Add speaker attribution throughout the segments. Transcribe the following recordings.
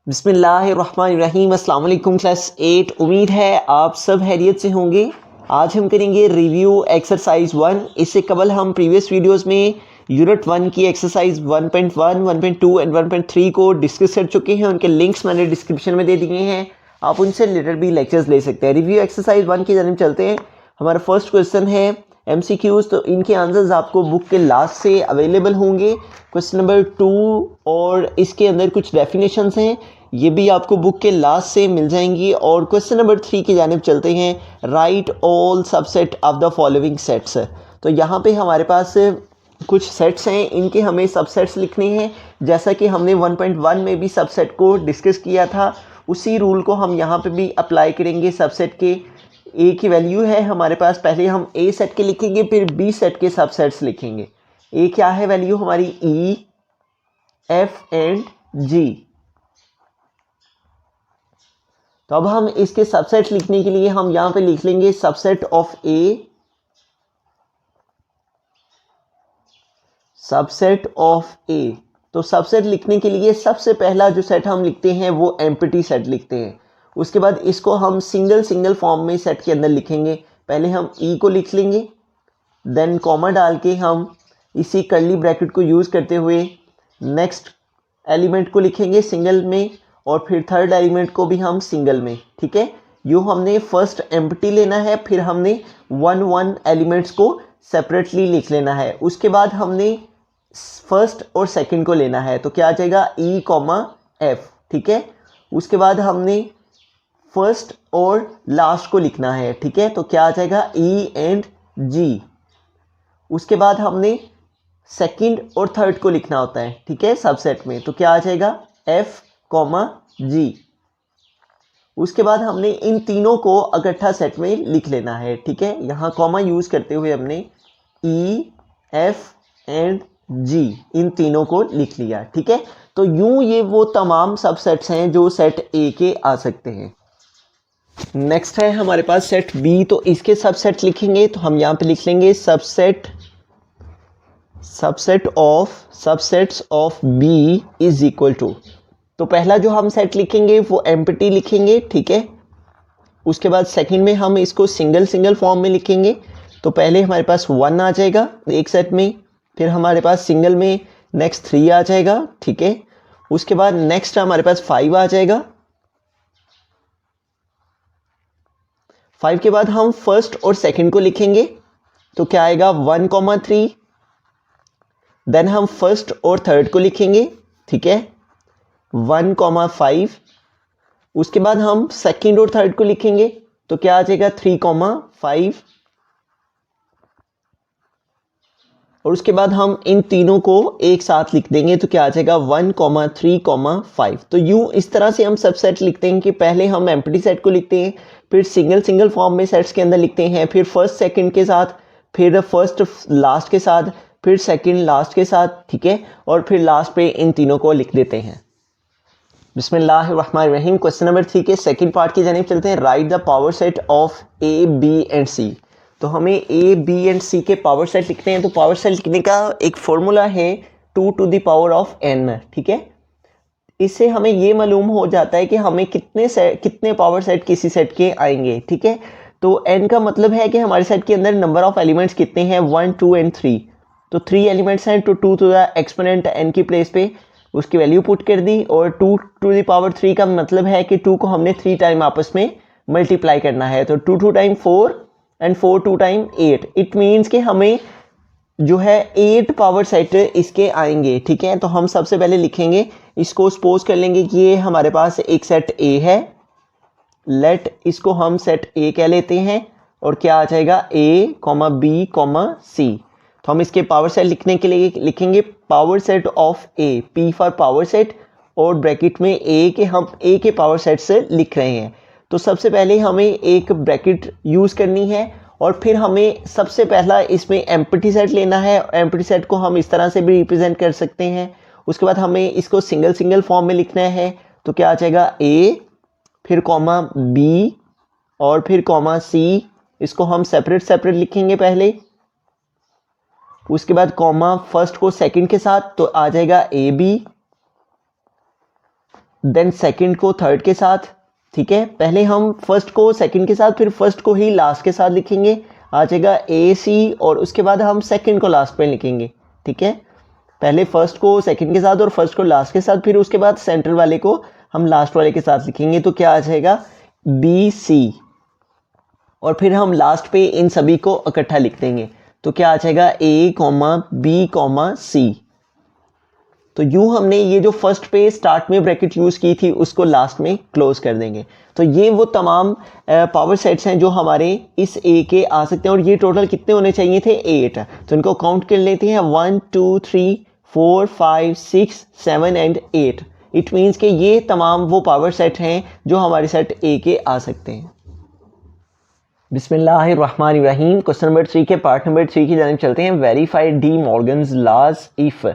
Speaker 1: बिस्मिल्लाहिर्रहमानिर्रहीम। अस्सलाम वालेकुम क्लास 8। उम्मीद है आप सब खैरियत से होंगे। आज हम करेंगे रिव्यू एक्सरसाइज 1। इससे कबल हम प्रीवियस वीडियोस में यूनिट 1 की एक्सरसाइज 1.1, 1.2 एंड 1.3 को डिस्कस कर चुके हैं। उनके लिंक्स मैंने डिस्क्रिप्शन में दे दिए हैं, आप उनसे रिलेटेड भी लेक्चर्स ले सकते हैं। रिव्यू एक्सरसाइज 1 की जानिब चलते हैं। हमारा फर्स्ट क्वेश्चन है MCQs, तो इनके आंसर्स आपको बुक के लास्ट से अवेलेबल होंगे। क्वेश्चन नंबर 2 और इसके अंदर कुछ डेफिनेशंस हैं, ये भी आपको बुक के लास्ट से मिल जाएंगी। और क्वेश्चन नंबर 3 की जानिब चलते हैं। Right all subset of the following sets. तो यहाँ पे हमारे पास कुछ सेट्स हैं, इनके हमें सबसेट्स लिखने हैं। जैसा कि हमने 1.1 में भी सबसेट को डिस्कस किया था, उसी रूल को हम यहाँ पे भी अप्लाई करेंगे। सबसेट के ए की वैल्यू है हमारे पास, पहले हम ए सेट के लिखेंगे, फिर बी सेट के सबसेट्स लिखेंगे। ए क्या है वैल्यू हमारी? ई, एफ एंड जी। तो अब हम इसके सबसेट लिखने के लिए हम यहां पे लिख लेंगे subset of A, subset of A. तो सबसेट लिखने के लिए सबसे पहला जो सेट हम लिखते हैं वो एम्प्टी सेट लिखते हैं। उसके बाद इसको हम सिंगल सिंगल फॉर्म में सेट के अंदर लिखेंगे। पहले हम ई को लिख लेंगे, देन कॉमा डाल के हम इसी कर्ली ब्रैकेट को यूज़ करते हुए नेक्स्ट एलिमेंट को लिखेंगे सिंगल में, और फिर थर्ड एलिमेंट को भी हम सिंगल में। ठीक है, यूँ हमने फर्स्ट एम्प्टी लेना है, फिर हमने वन एलिमेंट्स को सेपरेटली लिख लेना है। उसके बाद हमने फर्स्ट और सेकंड को लेना है, तो क्या आ जाएगा? ई कॉमा एफ। ठीक है, उसके बाद हमने फर्स्ट और लास्ट को लिखना है। ठीक है, तो क्या आ जाएगा? ई एंड जी। उसके बाद हमने सेकंड और थर्ड को लिखना होता है, ठीक है, सबसेट में, तो क्या आ जाएगा? एफ कॉमा जी। उसके बाद हमने इन तीनों को इकट्ठा सेट में लिख लेना है। ठीक है, यहाँ कॉमा यूज़ करते हुए हमने ई, एफ एंड जी इन तीनों को लिख लिया। ठीक है, तो यूं ये वो तमाम सबसेट्स हैं जो सेट ए के आ सकते हैं। नेक्स्ट है हमारे पास सेट बी, तो इसके सबसेट लिखेंगे। तो हम यहाँ पे लिख लेंगे subsets of B is equal to. तो पहला जो हम सेट लिखेंगे वो एम्प्टी लिखेंगे। ठीक है, उसके बाद सेकंड में हम इसको सिंगल सिंगल फॉर्म में लिखेंगे। तो पहले हमारे पास 1 आ जाएगा एक सेट में, फिर हमारे पास सिंगल में नेक्स्ट 3 आ जाएगा। ठीक है, उसके बाद नेक्स्ट हमारे पास 5 आ जाएगा। 5 के बाद हम फर्स्ट और सेकंड को लिखेंगे, तो क्या आएगा? 1,3। देन हम फर्स्ट और थर्ड को लिखेंगे। ठीक है, 1,5। उसके बाद हम सेकंड और थर्ड को लिखेंगे, तो क्या आ जाएगा? 3,5। और उसके बाद हम इन तीनों को एक साथ लिख देंगे, तो क्या आ जाएगा? 1,3,5। तो यूं इस तरह से हम सब सेट लिखते हैं कि पहले हम एम्प्टी सेट को लिखते हैं, फिर सिंगल सिंगल फॉर्म में सेट्स के अंदर लिखते हैं, फिर फर्स्ट सेकंड के साथ, फिर फर्स्ट लास्ट के साथ, फिर सेकंड लास्ट के साथ। ठीक है, और फिर लास्ट पे इन तीनों को लिख देते हैं। बिस्मिल्लाहिर्रहमानिर्रहीम। क्वेश्चन नंबर 3 के सेकंड पार्ट की जानिब चलते हैं। Write the power set of A, B and C. तो हमें ए, बी एंड सी के पावर सेट लिखते हैं। तो पावर सेट लिखने का एक फॉर्मूला है 2 to the power of n। ठीक है, इससे हमें ये मालूम हो जाता है कि हमें कितने पावर सेट किसी सेट के आएंगे। ठीक है, तो n का मतलब है कि हमारे सेट के अंदर नंबर ऑफ एलिमेंट्स कितने हैं? 1, 2 एंड 3। तो 3 एलिमेंट्स हैं, तो 2 to the एक्सपोनेंट n की प्लेस पे उसकी वैल्यू पुट कर दी। और 2 to the power 3 का मतलब है कि 2 को हमने 3 टाइम आपस में मल्टीप्लाई करना है। तो 2 2 time 4 and 4 2 time 8। It means कि हमें जो है 8 पावर सेट इसके आएंगे। ठीक है, तो हम सबसे पहले लिखेंगे, इसको सपोज कर लेंगे कि ये हमारे पास एक सेट ए है। लेट इसको हम सेट ए कह लेते हैं, और क्या आ जाएगा? ए कॉमा बी कॉमा सी। तो हम इसके पावर सेट लिखने के लिए लिखेंगे power set of A, P for power set, और ब्रैकेट में ए के हम ए के पावर सेट से लिख रहे हैं। तो सबसे पहले हमें एक ब्रैकेट यूज़ करनी है, और फिर हमें सबसे पहला इसमें एम्प्टी सेट लेना है। एम्प्टी सेट को हम इस तरह से भी रिप्रेजेंट कर सकते हैं। उसके बाद हमें इसको सिंगल सिंगल फॉर्म में लिखना है, तो क्या आ जाएगा? ए, फिर कॉमा बी, और फिर कॉमा सी। इसको हम सेपरेट सेपरेट लिखेंगे पहले। उसके बाद कॉमा फर्स्ट को सेकंड के साथ, तो आ जाएगा ए बी। देन सेकंड को थर्ड के साथ, ठीक है। पहले हम फर्स्ट को सेकंड के साथ, फिर फर्स्ट को ही लास्ट के साथ लिखेंगे, आ जाएगा ए सी, और उसके बाद हम सेकंड को लास्ट पे लिखेंगे, ठीक है। पहले फर्स्ट को सेकंड के साथ और फर्स्ट को लास्ट के साथ, फिर उसके बाद सेंटर वाले को हम लास्ट वाले के साथ लिखेंगे, तो क्या आ जाएगा बी सी, और फिर हम लास्ट पे इन सभी को इकट्ठा लिख देंगे, तो क्या आ जाएगा ए कॉमा बी कॉमा सी। तो यूं हमने ये जो फर्स्ट पे स्टार्ट में ब्रैकेट यूज़ की थी उसको लास्ट में क्लोज कर देंगे। तो ये वो तमाम पावर सेट्स हैं जो हमारे इस ए के आ सकते हैं, और ये टोटल कितने होने चाहिए थे 8। तो इनको काउंट कर लेते हैं 1 2 3 4 5 6 7 एंड 8। इट मीन्स कि ये तमाम वो पावर सेट हैं जो हमारे सेट ए के आ सकते हैं। बिस्मिल्लाहिर्रहमानिर्रहीम। क्वेश्चन नंबर 3 के पार्ट नंबर 3 की जानिब चलते हैं। Verify De Morgan's laws if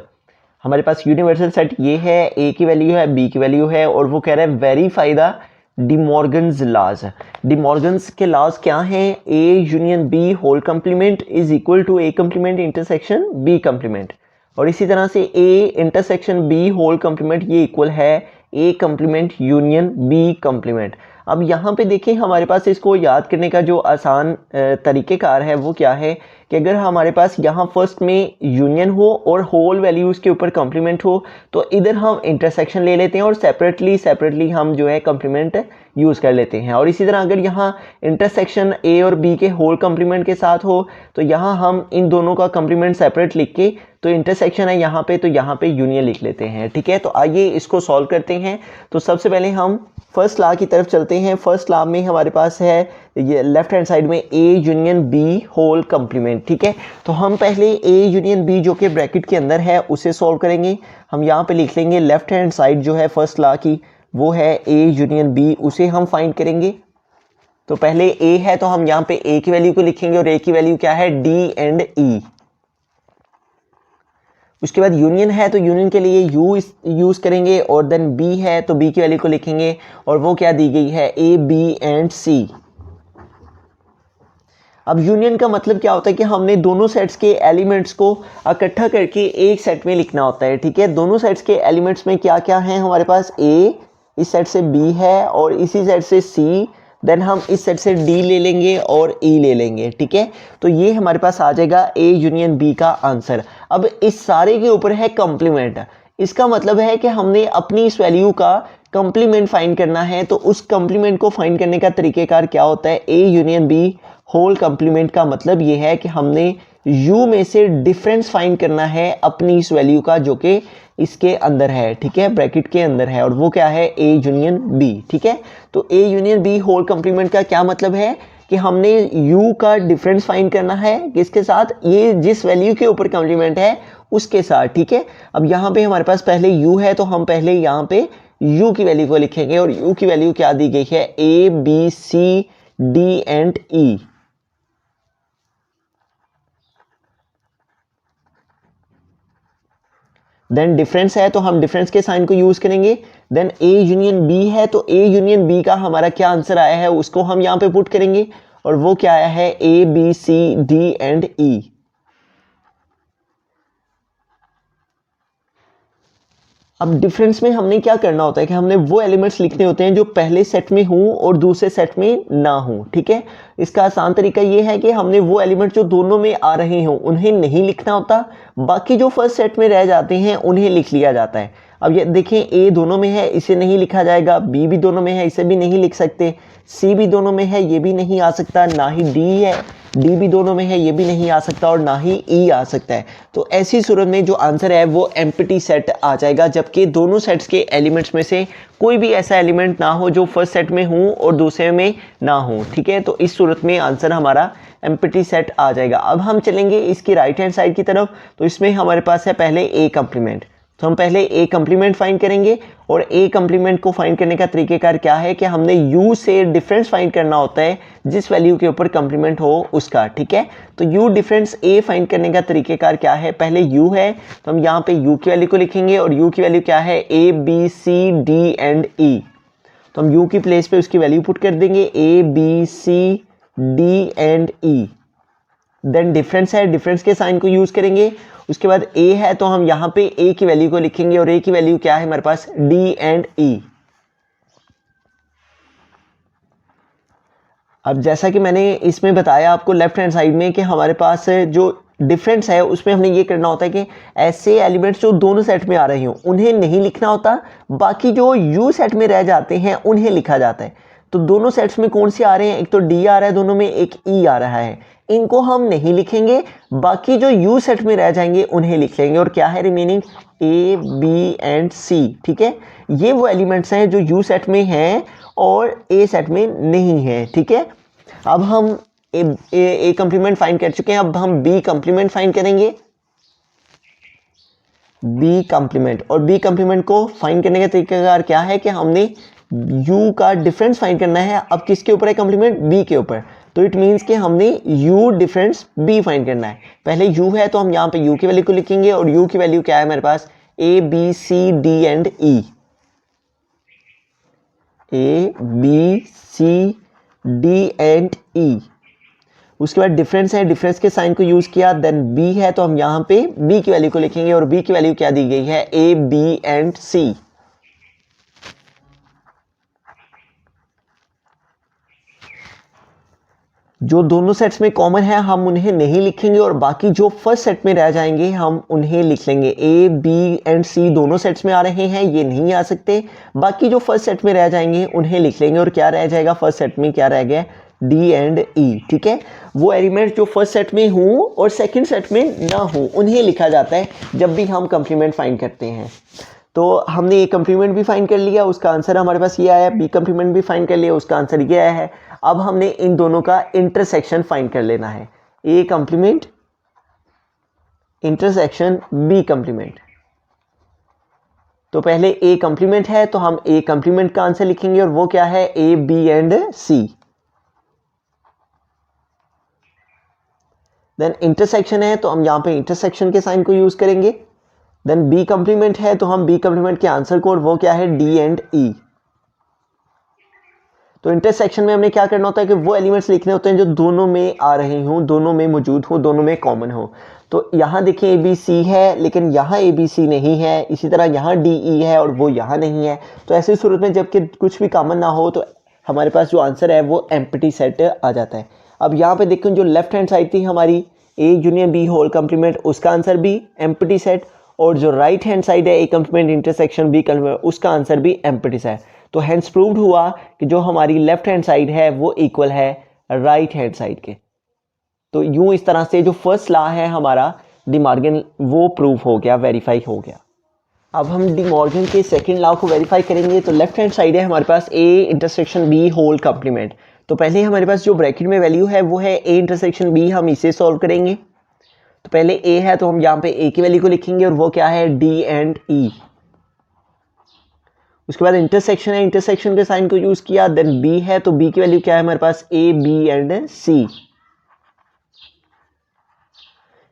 Speaker 1: हमारे पास यूनिवर्सल सेट ये है, ए की वैल्यू है, बी की वैल्यू है, और वो कह रहा है verify the De Morgan's laws. De Morgan's के लॉज क्या हैं? A union B whole complement is equal to A complement intersection B complement, और इसी तरह से A intersection B whole complement ये इक्वल है A complement union B complement. अब यहाँ पे देखें, हमारे पास इसको याद करने का जो आसान तरीक़ेकार है वो क्या है कि अगर हमारे पास यहाँ फर्स्ट में यूनियन हो और होल वैल्यू उसके ऊपर कॉम्प्लीमेंट हो, तो इधर हम इंटरसेक्शन ले लेते हैं और सेपरेटली हम जो है कॉम्प्लीमेंट यूज़ कर लेते हैं। और इसी तरह अगर यहाँ इंटरसेक्शन ए और बी के होल कॉम्प्लीमेंट के साथ हो, तो यहाँ हम इन दोनों का कॉम्प्लीमेंट सेपरेट लिख के, तो इंटरसेक्शन है यहाँ पे, तो यहाँ पे यूनियन लिख लेते हैं, ठीक है। तो आइए इसको सॉल्व करते हैं। तो सबसे पहले हम फर्स्ट लॉ की तरफ चलते हैं। फर्स्ट लॉ में हमारे पास है ये लेफ्ट हैंड साइड में A union B whole complement, ठीक है। तो हम पहले ए यूनियन बी जो कि ब्रैकेट के अंदर है उसे सॉल्व करेंगे। हम यहाँ पे लिख लेंगे लेफ्ट हैंड साइड जो है फर्स्ट लॉ की वो है ए यूनियन बी, उसे हम फाइंड करेंगे। तो पहले ए है तो हम यहाँ पे ए की वैल्यू को लिखेंगे, और ए की वैल्यू क्या है डी एंड ई। उसके बाद यूनियन है तो यूनियन के लिए यू यूज़ करेंगे, और देन बी है तो बी की वैल्यू को लिखेंगे, और वो क्या दी गई है ए बी एंड सी। अब यूनियन का मतलब क्या होता है कि हमने दोनों सेट्स के एलिमेंट्स को इकट्ठा करके एक सेट में लिखना होता है, ठीक है। दोनों सेट्स के एलिमेंट्स में क्या क्या हैं हमारे पास, ए इस सेट से बी है और इसी सेट से सी, देन हम इस सेट से डी ले लेंगे और ई ले लेंगे, ठीक है। तो ये हमारे पास आ जाएगा ए यूनियन बी का आंसर। अब इस सारे के ऊपर है कंप्लीमेंट, इसका मतलब है कि हमने अपनी इस वैल्यू का कंप्लीमेंट फाइंड करना है। तो उस कंप्लीमेंट को फाइंड करने का तरीकेकार क्या होता है, A union B whole complement का मतलब ये है कि हमने u में से डिफरेंस फाइंड करना है अपनी इस वैल्यू का जो कि इसके अंदर है, ठीक है, ब्रैकेट के अंदर है, और वो क्या है a यूनियन b, ठीक है। तो a union b whole complement का क्या मतलब है कि हमने u का डिफरेंस फाइंड करना है किसके साथ, ये जिस वैल्यू के ऊपर कंप्लीमेंट है उसके साथ, ठीक है। अब यहाँ पे हमारे पास पहले u है तो हम पहले यहाँ पे u की वैल्यू को लिखेंगे, और u की वैल्यू क्या दी गई है a b c d and e। Then difference है तो हम डिफरेंस के साइन को यूज करेंगे। देन ए यूनियन बी है तो ए यूनियन बी का हमारा क्या आंसर आया है उसको हम यहाँ पे पुट करेंगे, और वो क्या आया है A B C D and E. अब डिफरेंस में हमने क्या करना होता है कि हमने वो एलिमेंट्स लिखने होते हैं जो पहले सेट में हों और दूसरे सेट में ना हों, ठीक है। इसका आसान तरीका ये है कि हमने वो एलिमेंट जो दोनों में आ रहे हों उन्हें नहीं लिखना होता, बाकी जो फर्स्ट सेट में रह जाते हैं उन्हें लिख लिया जाता है। अब ये देखें, ए दोनों में है इसे नहीं लिखा जाएगा, बी भी दोनों में है इसे भी नहीं लिख सकते, सी भी दोनों में है ये भी नहीं आ सकता, ना ही डी है, डी भी दोनों में है ये भी नहीं आ सकता, और ना ही ई आ सकता है। तो ऐसी सूरत में जो आंसर है वो एम्प्टी सेट आ जाएगा, जबकि दोनों सेट्स के एलिमेंट्स में से कोई भी ऐसा एलिमेंट ना हो जो फर्स्ट सेट में हो और दूसरे में ना हो, ठीक है। तो इस सूरत में आंसर हमारा एम्प्टी सेट आ जाएगा। अब हम चलेंगे इसकी राइट हैंड साइड की तरफ। तो इसमें हमारे पास है पहले ए कंप्लीमेंट, तो हम पहले ए कंप्लीमेंट फाइंड करेंगे, और ए कंप्लीमेंट को फाइंड करने का तरीकेकार क्या है कि हमने u से डिफरेंस फाइंड करना होता है जिस वैल्यू के ऊपर कंप्लीमेंट हो उसका, ठीक है। तो u डिफरेंस a फाइंड करने का तरीकेकार क्या है, पहले u है तो हम यहाँ पे u की वैल्यू को लिखेंगे, और u की वैल्यू क्या है a b c d and e। तो हम u की प्लेस पे उसकी वैल्यू पुट कर देंगे a b c d and e। Then difference है, डिफरेंस के साइन को यूज करेंगे। उसके बाद a है तो हम यहाँ पे a की वैल्यू को लिखेंगे, और a की वैल्यू क्या है हमारे पास d एंड e। अब जैसा कि मैंने इसमें बताया आपको लेफ्ट हैंड साइड में कि हमारे पास जो डिफरेंस है उसमें हमने ये करना होता है कि ऐसे एलिमेंट्स जो दोनों सेट में आ रहे हों उन्हें नहीं लिखना होता, बाकी जो यू सेट में रह जाते हैं उन्हें लिखा जाता है। तो दोनों सेट्स में कौन से आ रहे हैं, एक तो डी आ रहा है दोनों में, एक ई आ रहा है, इनको हम नहीं लिखेंगे, बाकी जो यू सेट में रह जाएंगे उन्हें लिख लेंगे। और क्या है रिमेनिंग, ए बी एंड सी। ठीक है, ये वो एलिमेंट्स हैं जो यू सेट में हैं और ए सेट में नहीं है। ठीक है, अब हम ए कंप्लीमेंट फाइंड कर चुके हैं, अब हम बी कंप्लीमेंट फाइंड करेंगे। बी कंप्लीमेंट, और बी कंप्लीमेंट को फाइंड करने का तरीकाकार क्या है कि हमने u का डिफरेंस फाइंड करना है। अब किसके ऊपर है कंप्लीमेंट, b के ऊपर, तो इट मींस कि हमने u डिफरेंस b फाइंड करना है। पहले u है तो हम यहाँ पे u की वैल्यू को लिखेंगे, और u की वैल्यू क्या है हमारे पास, a b c d and e, a b c d and e। उसके बाद डिफरेंस है, डिफरेंस के साइन को यूज किया, देन b है तो हम यहाँ पे b की वैल्यू को लिखेंगे, और b की वैल्यू क्या दी गई है, a b एंड c। जो दोनों सेट्स में कॉमन है हम उन्हें नहीं लिखेंगे, और बाकी जो फर्स्ट सेट में रह जाएंगे हम उन्हें लिख लेंगे। ए बी एंड सी दोनों सेट्स में आ रहे हैं, ये नहीं आ सकते, बाकी जो फर्स्ट सेट में रह जाएंगे उन्हें लिख लेंगे। और क्या रह जाएगा फर्स्ट सेट में, क्या रह गया, डी एंड ई। ठीक है, वो एलिमेंट जो फर्स्ट सेट में हूँ और सेकेंड सेट में ना हूँ उन्हें लिखा जाता है जब भी हम कंप्लीमेंट फाइंड करते हैं। तो हमने ए कंप्लीमेंट भी फाइंड कर लिया, उसका आंसर हमारे पास ये आया, बी कंप्लीमेंट भी फाइंड कर लिया, उसका आंसर ये आया है। अब हमने इन दोनों का इंटरसेक्शन फाइंड कर लेना है, A complement intersection B complement. तो पहले ए कंप्लीमेंट है तो हम ए कंप्लीमेंट का आंसर लिखेंगे, और वो क्या है, A B and C. Then intersection है तो हम यहां पे इंटरसेक्शन के साइन को यूज करेंगे। देन बी कंप्लीमेंट है तो हम बी कंप्लीमेंट के आंसर को, और वो क्या है, डी एंड ई। तो इंटरसेक्शन में हमने क्या करना होता है कि वो एलिमेंट्स लिखने होते हैं जो दोनों में आ रहे हों, दोनों में मौजूद हो, दोनों में कॉमन हो। तो यहाँ देखिए ए बी सी है, लेकिन यहाँ ए बी सी नहीं है, इसी तरह यहाँ डी ई है और वो यहाँ नहीं है। तो ऐसी सूरत में जबकि कुछ भी कॉमन ना हो तो हमारे पास जो आंसर है वो एम्प्टी सेट आ जाता है। अब यहाँ पे देखो जो लेफ्ट हैंड साइड थी हमारी A union B whole complement, उसका आंसर भी एम्प्टी सेट, और जो राइट हैंड साइड है A complement intersection B complement, उसका आंसर भी एम्प्टी सेट। तो हैंस प्रूव्ड हुआ कि जो हमारी लेफ्ट हैंड साइड है वो इक्वल है राइट हैंड साइड के। तो यूं इस तरह से जो फर्स्ट लॉ है हमारा डी मॉर्गन वो प्रूव हो गया, वेरीफाई हो गया। अब हम डी मॉर्गन के सेकंड लॉ को वेरीफाई करेंगे। तो लेफ्ट हैंड साइड है हमारे पास A intersection B whole complement. तो पहले हमारे पास जो ब्रैकेट में वैल्यू है वो है ए इंटरसेक्शन बी, हम इसे सॉल्व करेंगे। तो पहले ए है तो हम यहाँ पे ए की वैल्यू को लिखेंगे, और वो क्या है, डी एंड ई। उसके बाद इंटरसेक्शन है, इंटरसेक्शन के साइन को यूज किया। देन बी है तो बी की वैल्यू क्या है हमारे पास, A B and C.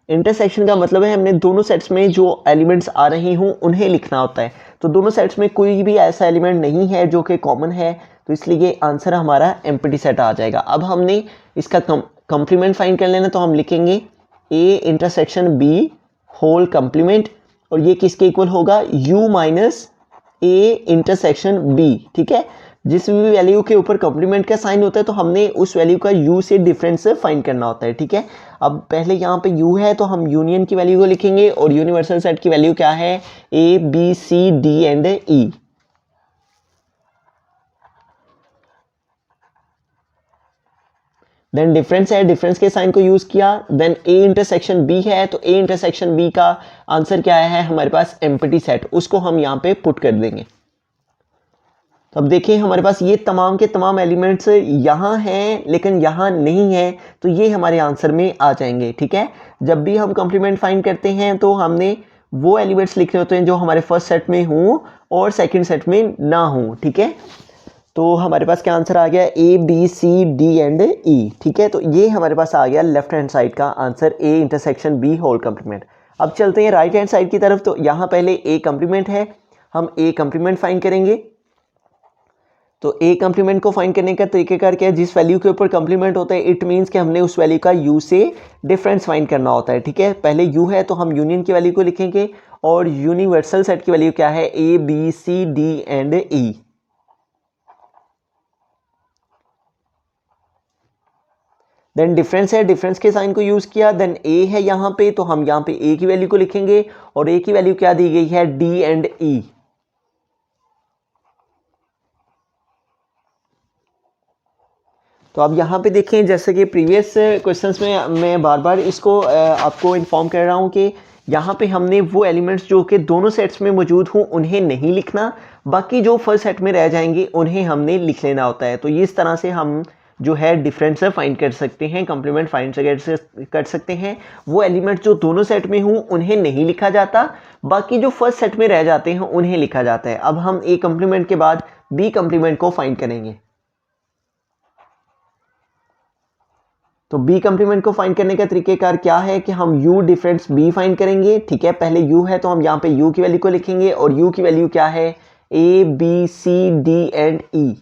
Speaker 1: Intersection का मतलब है हमने दोनों सेट्स में जो एलिमेंट्स आ रहे हों उन्हें लिखना होता है। तो दोनों सेट्स में कोई भी ऐसा एलिमेंट नहीं है जो कि कॉमन है, तो इसलिए आंसर हमारा एम्प्टी सेट आ जाएगा। अब हमने इसका कंप्लीमेंट फाइंड कर लेना, तो हम लिखेंगे A intersection B whole complement, और ये किसके इक्वल होगा, u minus A intersection B. ठीक है, जिस भी वैल्यू के ऊपर कंप्लीमेंट का साइन होता है तो हमने उस वैल्यू का u से डिफरेंस फाइंड करना होता है। ठीक है, अब पहले यहाँ पे u है तो हम यूनियन की वैल्यू को लिखेंगे, और यूनिवर्सल सेट की वैल्यू क्या है, A B C D and E. Then difference है, डिफरेंस के साइन को यूज किया। देन ए इंटरसेक्शन बी है तो ए इंटरसेक्शन बी का आंसर क्या है हमारे पास, एम्प्टी सेट, उसको हम यहाँ पे पुट कर देंगे। तो अब देखिए हमारे पास ये तमाम के तमाम एलिमेंट्स यहाँ हैं लेकिन यहाँ नहीं है, तो ये हमारे आंसर में आ जाएंगे। ठीक है, जब भी हम कंप्लीमेंट फाइंड करते हैं तो हमने वो एलिमेंट्स लिखने होते हैं जो हमारे फर्स्ट सेट में हों और सेकंड सेट में ना हों। ठीक है, तो हमारे पास क्या आंसर आ गया, A B C D and E. ठीक है, तो ये हमारे पास आ गया लेफ्ट हैंड साइड का answer, A intersection B whole complement. अब चलते हैं राइट हैंड साइड की तरफ। तो यहाँ पहले ए कंप्लीमेंट है, हम ए कंप्लीमेंट फाइंड करेंगे। तो ए कंप्लीमेंट को फाइंड करने का तरीकेकार क्या है, जिस वैल्यू के ऊपर कंप्लीमेंट होता है इट मींस कि हमने उस वैल्यू का यू से डिफरेंस फाइंड करना होता है। ठीक है, पहले यू है तो हम यूनियन की वैल्यू को लिखेंगे, और यूनिवर्सल सेट की वैल्यू क्या है, A B C D and E. Then difference है, डिफरेंस के साइन को यूज़ किया। देन ए है यहाँ पे, तो हम यहाँ पे ए की वैल्यू को लिखेंगे और ए की वैल्यू क्या दी गई है, डी एंड ई। तो अब यहाँ पे देखें, जैसे कि प्रीवियस क्वेश्चंस में मैं बार बार इसको आपको इन्फॉर्म कर रहा हूँ कि यहाँ पे हमने वो एलिमेंट्स जो कि दोनों सेट्स में मौजूद हों उन्हें नहीं लिखना, बाकी जो फर्स्ट सेट में रह जाएंगे उन्हें हमने लिख लेना होता है। तो इस तरह से हम जो है डिफरेंस फाइंड कर सकते हैं, कंप्लीमेंट फाइंड कर सकते हैं। वो एलिमेंट जो दोनों सेट में हों उन्हें नहीं लिखा जाता, बाकी जो फर्स्ट सेट में रह जाते हैं उन्हें लिखा जाता है। अब हम ए कंप्लीमेंट के बाद बी कंप्लीमेंट को फाइंड करेंगे। तो बी कंप्लीमेंट को फाइंड करने का तरीकेकार क्या है कि हम u डिफरेंस b फाइंड करेंगे। ठीक है, पहले u है तो हम यहाँ पे u की वैल्यू को लिखेंगे और u की वैल्यू क्या है, a b c d and e।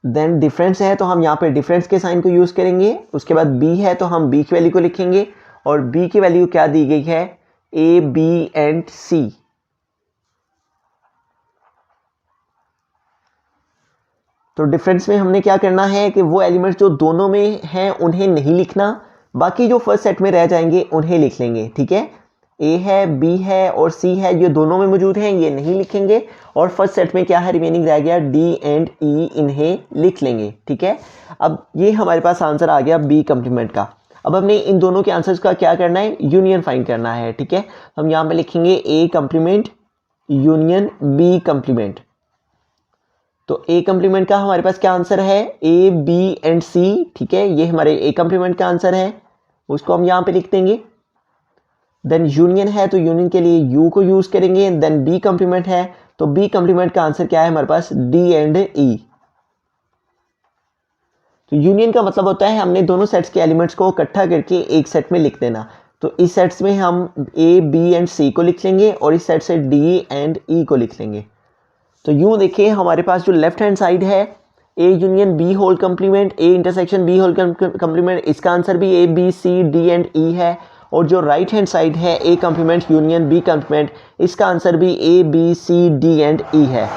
Speaker 1: Then difference है तो हम यहाँ पे डिफरेंस के साइन को यूज करेंगे। उसके बाद b है तो हम b की वैल्यू को लिखेंगे और b की वैल्यू क्या दी गई है, a b एंड c। तो डिफरेंस में हमने क्या करना है कि वो एलिमेंट्स जो दोनों में हैं उन्हें नहीं लिखना, बाकी जो फर्स्ट सेट में रह जाएंगे उन्हें लिख लेंगे। ठीक है, ए है, बी है और सी है, ये दोनों में मौजूद हैं, ये नहीं लिखेंगे। और फर्स्ट सेट में क्या है, रिमेनिंग रह गया डी एंड ई, इन्हें लिख लेंगे। ठीक है, अब ये हमारे पास आंसर आ गया बी कंप्लीमेंट का। अब हमने इन दोनों के आंसर्स का क्या करना है, यूनियन फाइंड करना है। ठीक है, हम यहाँ पे लिखेंगे ए कंप्लीमेंट यूनियन बी कंप्लीमेंट। तो ए कंप्लीमेंट का हमारे पास क्या आंसर है, ए बी एंड सी। ठीक है, ये हमारे ए कंप्लीमेंट का आंसर है, उसको हम यहाँ पे लिख देंगे। देन यूनियन है तो यूनियन के लिए यू को यूज करेंगे। देन बी कंप्लीमेंट है तो बी कंप्लीमेंट का आंसर क्या है हमारे पास, डी एंड ई। तो यूनियन का मतलब होता है हमने दोनों सेट्स के एलिमेंट्स को इकट्ठा करके एक सेट में लिख देना। तो इस सेट्स में हम ए बी एंड सी को लिख लेंगे और इस सेट से डी एंड ई को लिख लेंगे। तो यूं देखिए हमारे पास जो लेफ्ट हैंड साइड है, A union B whole complement, A intersection B whole complement, इसका आंसर भी A B C D and E है। और जो राइट हैंड साइड है, A complement union B complement, इसका आंसर भी A B C D and E है।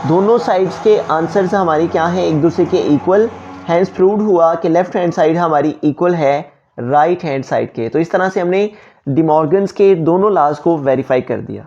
Speaker 1: दोनों साइड्स के आंसर्स हमारी क्या है, एक दूसरे के इक्वल। हैंस प्रूव्ड हुआ कि लेफ्ट हैंड साइड हमारी इक्वल है राइट हैंड साइड के। तो इस तरह से हमने डिमॉर्गन्स के दोनों लॉज को वेरीफाई कर दिया।